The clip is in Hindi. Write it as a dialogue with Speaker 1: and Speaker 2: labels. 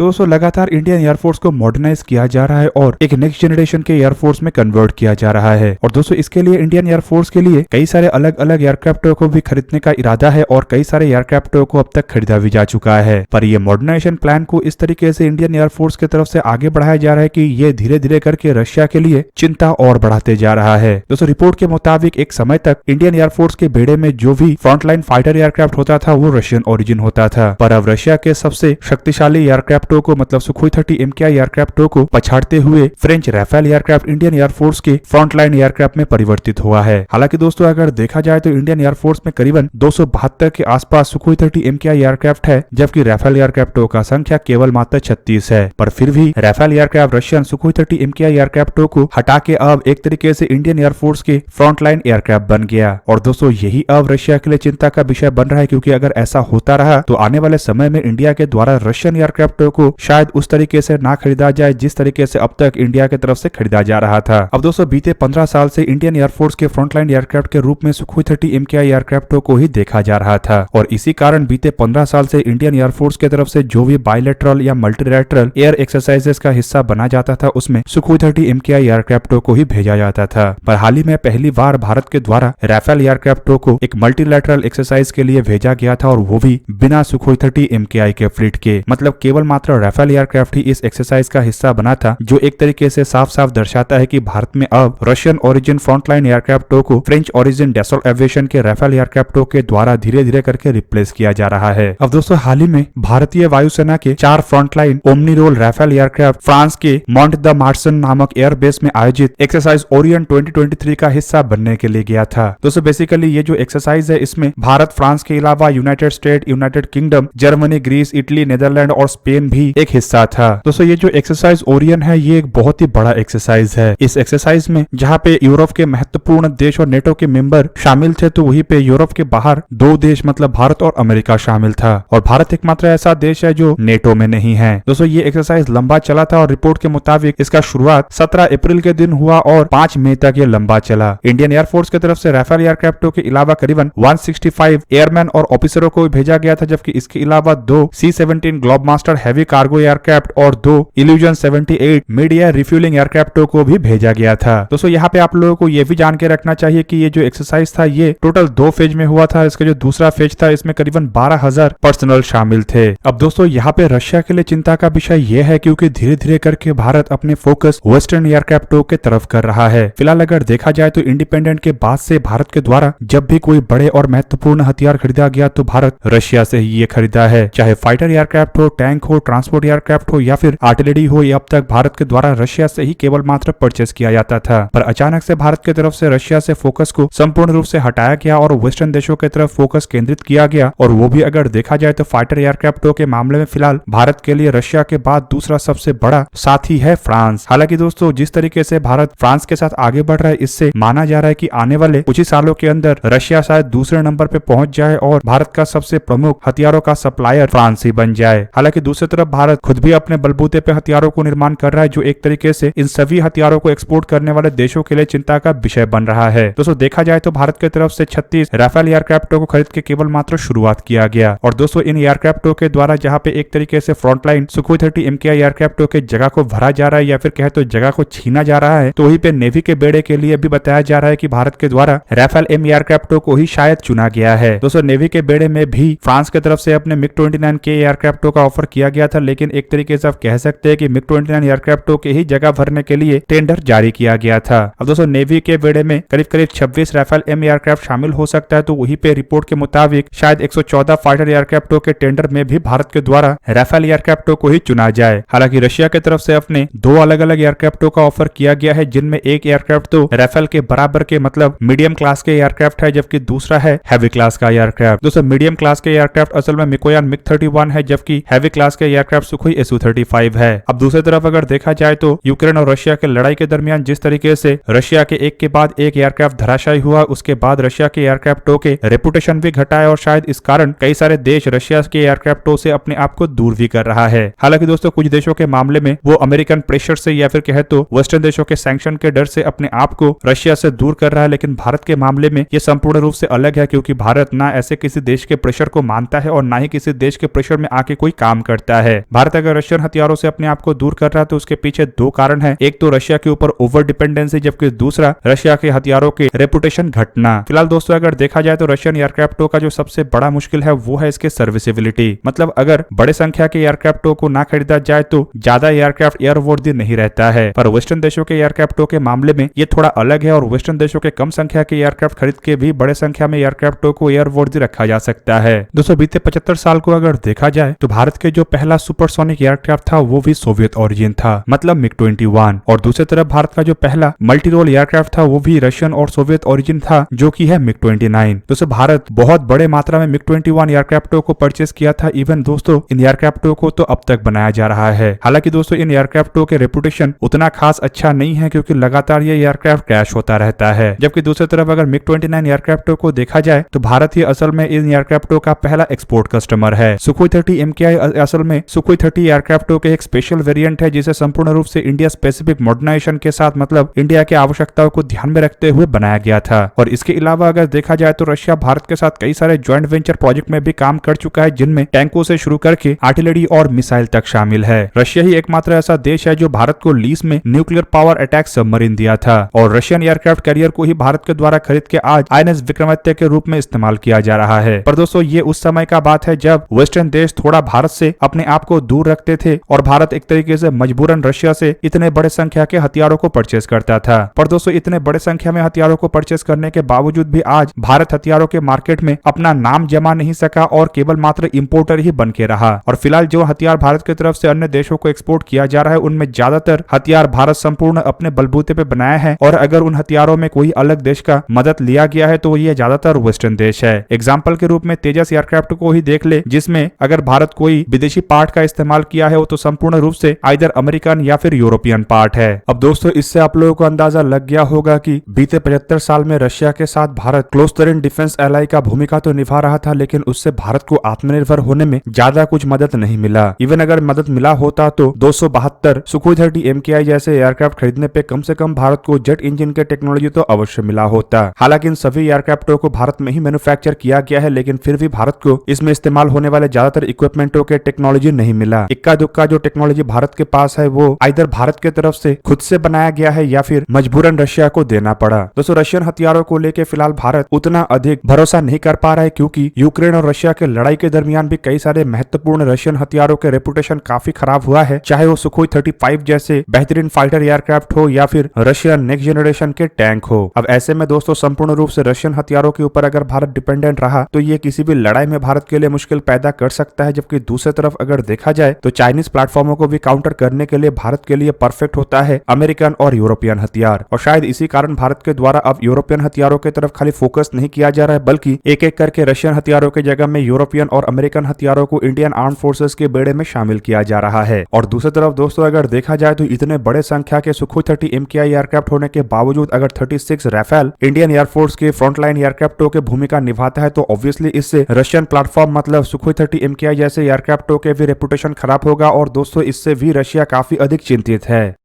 Speaker 1: तो दोस्तों लगातार इंडियन एयरफोर्स को मॉडर्नाइज किया जा रहा है और एक नेक्स्ट जनरेशन के एयरफोर्स में कन्वर्ट किया जा रहा है। और दोस्तों इसके लिए इंडियन एयरफोर्स के लिए कई सारे अलग अलग एयरक्राफ्टों को भी खरीदने का इरादा है और कई सारे एयरक्राफ्टों को अब तक खरीदा भी जा चुका है। पर ये मॉडर्नाइजेशन प्लान को इस तरीके से इंडियन एयरफोर्स की तरफ से आगे बढ़ाया जा रहा है कि ये धीरे धीरे करके रशिया के लिए चिंता और बढ़ाते जा रहा है। दोस्तों रिपोर्ट के मुताबिक एक समय तक इंडियन एयरफोर्स के बेड़े में जो भी फ्रंटलाइन फाइटर एयरक्राफ्ट होता था वो रशियन ओरिजिन होता था, पर अब रशिया के सबसे शक्तिशाली एयरक्राफ्टों को मतलब सुखोई 30 MKI एयरक्राफ्टों को पछाड़ते हुए French Rafale aircraft Indian air force के फ्रंटलाइन एयरक्राफ्ट में परिवर्तित हुआ है। हालांकि दोस्तों अगर देखा जाए तो इंडियन एयरफोर्स में करीबन 272 के आसपास सुखोई 30 MKI एयरक्राफ्ट है, जबकि राफेल एयरक्राफ्टों का संख्या केवल मात्र 36 है। पर फिर भी Rafale aircraft Russian Sukhoi 30 MKI एयरक्राफ्टों को हटा के अब एक तरीके से इंडियन एयरफोर्स के फ्रंटलाइन एयरक्राफ्ट बन गया। और दोस्तों यही अब रशिया के लिए चिंता का विषय बन रहा है, क्योंकि अगर ऐसा होता रहा तो आने वाले समय में इंडिया के द्वारा रशियन एयरक्राफ्टों को शायद उस तरीके से ना खरीदा जाए जिस तरीके से अब तक इंडिया की तरफ से खरीदा जा रहा था। अब दोस्तों बीते 15 साल से इंडियन एयरफोर्स के फ्रंटलाइन एयरक्राफ्ट के रूप में सुखोई 30 MKI एयरक्राफ्टों को ही देखा जा रहा था और इसी कारण बीते 15 साल से इंडियन एयरफोर्स की तरफ से जो भी बायलैटरल या मल्टीलैटरल एयर एक्सरसाइजेस का हिस्सा बना जाता था उसमें सुखोई 30 MKI एयरक्राफ्टों को ही भेजा जाता था। पर हाल ही में पहली बार भारत के द्वारा राफेल एयरक्राफ्टों को एक मल्टीलैटरल एक्सरसाइज के लिए भेजा गया था और वो भी बिना सुखोई 30 MKI के फ्लीट के, मतलब केवल मात्र राफेल एयरक्राफ्ट ही इस एक्सरसाइज का हिस्सा बना था, जो एक तरीके से साफ साफ दर्शाता है कि भारत में अब रशियन ओरिजिन फ्रंटलाइन एयरक्राफ्टों को फ्रेंच ओरिजिन डैसॉल्ट एविएशन के राफेल एयरक्राफ्टों के द्वारा धीरे धीरे करके रिप्लेस किया जा रहा है। अब दोस्तों हाल ही में भारतीय वायुसेना के 4 frontline omni role Rafale aircraft France के मॉन्ट द मार्सन नामक एयरबेस में आयोजित एक्सरसाइज ओरियन 2023 का हिस्सा बनने के लिए गया था। दोस्तों बेसिकली ये जो एक्सरसाइज है इसमें भारत, फ्रांस के अलावा United State, United Kingdom, Germany, Greece, Italy, Netherland और स्पेन भी एक हिस्सा था। दोस्तों ये जो एक्सरसाइज ओरियन है ये एक बहुत ही बड़ा एक्सरसाइज है। इस एक्सरसाइज में जहाँ पे यूरोप के महत्वपूर्ण देश और नेटो के मेंबर शामिल थे, तो वहीं पे यूरोप के बाहर 2 देश मतलब भारत और अमेरिका शामिल था और भारत एकमात्र ऐसा देश है जो नेटो में नहीं है। दोस्तों ये एक्सरसाइज लंबा चला था और रिपोर्ट के मुताबिक इसका शुरुआत 17 अप्रैल के दिन हुआ और 5 मई तक ये लंबा चला। इंडियन एयरफोर्स की तरफ से राफेल एयरक्राफ्टों के अलावा करीबन 165 एयरमैन और ऑफिसरों को भेजा गया था, जबकि इसके अलावा 2 C-17 Globemaster heavy cargo aircraft और 2 इल्यूजन 78 मिड एयर रिफ्यूलिंग एयरक्राफ्टों को भी भेजा गया था। दोस्तों यहाँ पे आप लोगों को ये भी जान के रखना चाहिए कि ये जो एक्सरसाइज था ये टोटल 2 फेज में हुआ था। इसका जो दूसरा फेज था इसमें करीबन 12,000 पर्सनल शामिल थे। अब दोस्तों यहाँ पे रशिया के लिए चिंता का विषय ये है क्योंकि धीरे धीरे करके भारत अपने फोकस वेस्टर्न एयरक्राफ्टों के तरफ कर रहा है। फिलहाल अगर देखा जाए तो इंडिपेंडेंट के बाद से भारत के द्वारा जब भी कोई बड़े और महत्वपूर्ण हथियार खरीदा गया तो भारत रशिया से ही ये खरीदा है, चाहे फाइटर एयरक्राफ्ट हो, टैंक हो, ट्रांसपोर्ट एयरक्राफ्ट हो या फिर आर्टिलरी हो, ये अब तक भारत के द्वारा रशिया से ही केवल मात्र परचेस किया जाता था। पर अचानक से भारत की तरफ से रशिया से फोकस को संपूर्ण रूप से हटाया गया और वेस्टर्न देशों की तरफ फोकस केंद्रित किया गया। और वो भी अगर देखा जाए तो फाइटर एयरक्राफ्टों के मामले में फिलहाल भारत के लिए रशिया के बाद दूसरा सबसे बड़ा साथी है फ्रांस। हालांकि दोस्तों जिस तरीके से भारत फ्रांस के साथ आगे बढ़ रहा है इससे माना जा रहा है कि आने वाले कुछ ही सालों के अंदर रशिया शायद दूसरे नंबर पे पहुंच जाए और भारत का सबसे प्रमुख हथियारों का सप्लायर फ्रांस ही बन जाए। हालांकि दूसरी तरफ भारत खुद भी अपने बलबूते पे हथियारों को निर्माण कर रहा है, जो एक तरीके से इन सभी हथियारों को एक्सपोर्ट करने वाले देशों के लिए चिंता का विषय बन रहा है। दोस्तों देखा जाए तो भारत की तरफ से 36 राफेल एयरक्राफ्टों को खरीद के केवल मात्र शुरुआत किया गया और दोस्तों इन एयरक्राफ्टों के द्वारा जहां पे एक तरीके से फ्रंटलाइन सुखोई 30 MKI एयरक्राफ्टों के जगह को भरा जा रहा है या फिर कहे तो जगह को छीना जा रहा है, तो वहीं पे नेवी के बेड़े के लिए भी बताया जा रहा है कि भारत के द्वारा राफेल M एयरक्राफ्टों को ही शायद चुना गया है। दोस्तों नेवी के बेड़े में भी फ्रांस की तरफ से अपने MiG-29K एयरक्राफ्टों का ऑफर किया गया था, लेकिन एक तरीके से आप कह सकते हैं कि MiG-29 एयरक्राफ्टों के ही जगह भरने के लिए टेंडर जारी किया गया था। अब दोस्तों नेवी के बेड़े में करीब करीब 26 राफेल M एयरक्राफ्ट शामिल हो सकता है, तो वहीं पे रिपोर्ट के मुताबिक शायद 114 फाइटर एयरक्राफ्टों के टेंडर में भी भारत के द्वारा राफेल एयरक्राफ्टों को ही चुना जाए। हालांकि रशिया की तरफ से अपने 2 अलग अलग एयरक्राफ्टों का ऑफर किया गया है, जिनमें एक एयरक्राफ्ट तो राफेल के बराबर के मतलब मीडियम क्लास के एयरक्राफ्ट है, जबकि दूसरा है हैवी क्लास का एयरक्राफ्ट। दोस्तों मीडियम क्लास के एयरक्राफ्ट असल में मिकोयान MiG-31 है, जबकि हैवी क्लास के एयरक्राफ्ट सुखोई Su-35 है। अब दूसरी तरफ अगर देखा जाए तो यूक्रेन और रशिया के लड़ाई के दरमियान जिस तरीके से रशिया के एक के बाद एक एयरक्राफ्ट धराशायी हुआ, उसके बाद रशिया के एयरक्राफ्टों के रेपुटेशन भी घटा है और शायद इस कारण कई सारे देश रशिया के एयरक्राफ्टों से अपने आप को दूर भी कर रहा है। हालांकि दोस्तों कुछ देशों के मामले में वो अमेरिकन प्रेशर से या फिर कहे तो वेस्टर्न देशों के सैंक्शन के डर से अपने आप को रशिया से दूर कर रहा है, लेकिन भारत के मामले में ये संपूर्ण रूप से अलग है, क्योंकि भारत ना ऐसे किसी देश के प्रेशर को मानता है और ना ही किसी देश के प्रेशर में आके कोई काम करता है। है। भारत अगर रशियन हथियारों से अपने आप को दूर कर रहा है तो उसके पीछे दो कारण है, एक तो रशिया के ऊपर ओवर डिपेंडेंसी, जबकि दूसरा रशिया के हथियारों के रेपुटेशन घटना। फिलहाल दोस्तों अगर देखा जाए तो रशियन एयरक्राफ्टों का जो सबसे बड़ा मुश्किल है वो है इसके सर्विसेबिलिटी। मतलब अगर बड़े संख्या के एयरक्राफ्टों को ना खरीदा जाए तो ज्यादा एयरक्राफ्ट एयरवॉर्दी नहीं रहता है, पर वेस्टर्न देशों के एयरक्राफ्टों के मामले में ये थोड़ा अलग है और वेस्टर्न देशों के कम संख्या के एयरक्राफ्ट खरीद के भी बड़े संख्या में एयरक्राफ्टों को एयरवॉर्दी रखा जा सकता है। दोस्तों बीते 75 साल को अगर देखा जाए तो भारत के जो पहला सुपरसोनिक एयरक्राफ्ट था वो भी सोवियत ओरिजिन था, मतलब मिग-21, और दूसरी तरफ भारत का जो पहला मल्टी रोल एयरक्राफ्ट था वो भी रशियन और सोवियत ओरिजिन था, जो कि है मिग-29। दोस्तों भारत बहुत बड़े मात्रा में मिग-21 एयरक्राफ्टों को परचेस किया था। इवन दोस्तों इन एयरक्राफ्टों को तो अब तक बनाया जा रहा है। हालांकि दोस्तों इन एयरक्राफ्टों के रेपुटेशन उतना खास अच्छा नहीं है क्योंकि लगातार ये एयरक्राफ्ट क्रैश होता रहता है। जबकि दूसरी तरफ अगर मिग-29 एयरक्राफ्टों को देखा जाए तो भारत ही असल में इन एयरक्राफ्टों का पहला एक्सपोर्ट कस्टमर है। सुखोई 30 MKI असल में सुखोई 30 एयरक्राफ्टों के एक स्पेशल वेरिएंट है जिसे संपूर्ण रूप से इंडिया स्पेसिफिक मॉडर्नाइजेशन के साथ, मतलब इंडिया की आवश्यकताओं को ध्यान में रखते हुए बनाया गया था। और इसके अलावा अगर देखा जाए तो रशिया भारत के साथ कई सारे ज्वाइंट वेंचर प्रोजेक्ट में भी काम कर चुका है, जिनमें टैंकों से शुरू करके आर्टिलरी और मिसाइल तक शामिल है। रशिया ही एकमात्र ऐसा देश है जो भारत को लीज में न्यूक्लियर पावर अटैक सबमरीन दिया था और रशियन एयरक्राफ्ट कैरियर को ही भारत के द्वारा खरीद के आज INS विक्रमादित्य के रूप में इस्तेमाल किया जा रहा है। पर दोस्तों ये उस समय का बात है जब वेस्टर्न देश थोड़ा भारत से अपने आप को दूर रखते थे और भारत एक तरीके से मजबूरन रशिया से इतने बड़े संख्या के हथियारों को परचेस करता था। पर दोस्तों इतने बड़े संख्या में हथियारों को परचेस करने के बावजूद भी आज भारत हथियारों के मार्केट में अपना नाम जमा नहीं सका और केवल मात्र इंपोर्टर ही बन के रहा। और फिलहाल जो हथियार भारत की तरफ से अन्य देशों को एक्सपोर्ट किया जा रहा है उनमें ज्यादातर हथियार भारत संपूर्ण अपने बलबूते पे बनाया है और अगर उन हथियारों में कोई अलग देश का मदद लिया गया है तो ये ज्यादातर वेस्टर्न देश है। एग्जाम्पल के रूप में तेजस एयरक्राफ्ट को ही देख ले, जिसमें अगर भारत कोई विदेशी पार्ट का इस्तेमाल किया है वो तो संपूर्ण रूप से आइदर अमेरिकन या फिर यूरोपियन पार्ट है। अब दोस्तों इससे आप लोगों को अंदाजा लग गया होगा कि बीते 75 साल में रशिया के साथ Bharat close turn defence ally का भूमिका तो निभा रहा था, लेकिन उससे भारत को आत्मनिर्भर होने में ज्यादा कुछ मदद नहीं मिला। इवन अगर मदद मिला होता तो 272 सुखोई 30 MKI जैसे एयरक्राफ्ट खरीदने पे कम से कम भारत को जेट इंजन के टेक्नोलॉजी तो अवश्य मिला होता। हालांकि इन सभी एयरक्राफ्टों को भारत में ही मैन्युफैक्चर किया गया है, लेकिन फिर भी भारत को इसमें इस्तेमाल होने वाले ज्यादातर इक्विपमेंटों के टेक्नोलॉजी नहीं मिला। इक्का दुक्का जो टेक्नोलॉजी भारत के पास है वो आइदर भारत की तरफ से खुद से बनाया गया है या फिर मजबूरन रशिया को देना पड़ा। दोस्तों रशियन हथियारों को लेकर फिलहाल भारत उतना अधिक भरोसा नहीं कर पा रहा है क्योंकि यूक्रेन और रशिया के लड़ाई के दरमियान भी कई सारे महत्वपूर्ण रशियन हथियारों के रेपुटेशन काफी खराब हुआ है, चाहे वो सुखोई 35 जैसे बेहतरीन फाइटर एयरक्राफ्ट हो या फिर रशियन नेक्स्ट जनरेशन के टैंक हो। अब ऐसे में दोस्तों संपूर्ण रूप से रशियन हथियारों के ऊपर अगर भारत डिपेंडेंट रहा तो ये किसी भी लड़ाई में भारत के लिए मुश्किल पैदा कर सकता है। जबकि दूसरी तरफ अगर देखा जाए तो चाइनीज प्लेटफॉर्मों को भी काउंटर करने के लिए भारत के लिए परफेक्ट होता है अमेरिकन और यूरोपियन हथियार। और शायद इसी कारण भारत के द्वारा अब यूरोपियन हथियारों की तरफ खाली फोकस नहीं किया जा रहा है, बल्कि एक एक करके रशियन हथियारों की जगह में यूरोपियन और अमेरिकन हथियारों को इंडियन आर्म फोर्सेस के बेड़े में शामिल किया जा रहा है। और दूसरी तरफ दोस्तों अगर देखा जाए तो इतने बड़े संख्या के सुखोई 30 MKI एयरक्राफ्ट होने के बावजूद अगर 36 राफेल इंडियन एयरफोर्स के फ्रंटलाइन एयरक्राफ्टों के भूमिका निभाता है तो ऑब्वियसली इससे रशियन प्लेटफॉर्म मतलब सुखोई 30 MKI जैसे एयरक्राफ्टों के भी रेपुटेशन खराब होगा और दोस्तों इससे भी रशिया काफी अधिक चिंतित है।